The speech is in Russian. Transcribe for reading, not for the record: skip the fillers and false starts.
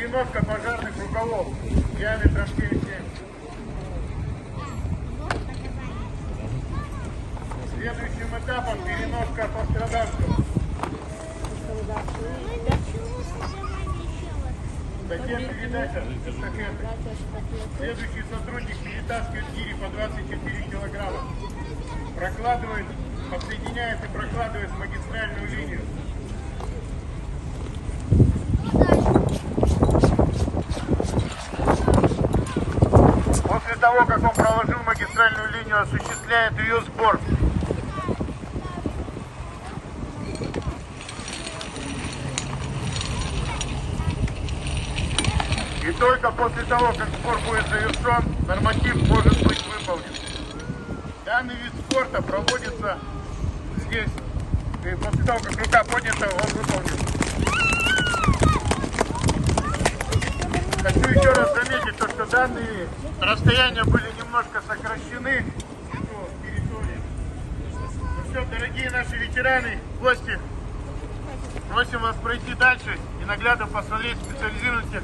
переноска пожарных рукавов. Диаметром 7,7. Следующим этапом переноска пострадавшего. Затем передача эстафеты. Следующий сотрудник перетаскивает гири по 24 килограмма. Прокладывает, подсоединяет и прокладывает магистральную линию. После того, как он проложил магистральную линию, осуществляет ее сбор. И только после того, как сбор будет завершен, норматив может быть выполнен. Данный вид спорта проводится здесь. И после того, как рука поднята, он выполнен. Хочу еще раз заметить, что данные расстояния были немножко сокращены. Ну все, дорогие наши ветераны, гости, просим вас пройти дальше и наглядно посмотреть специализированные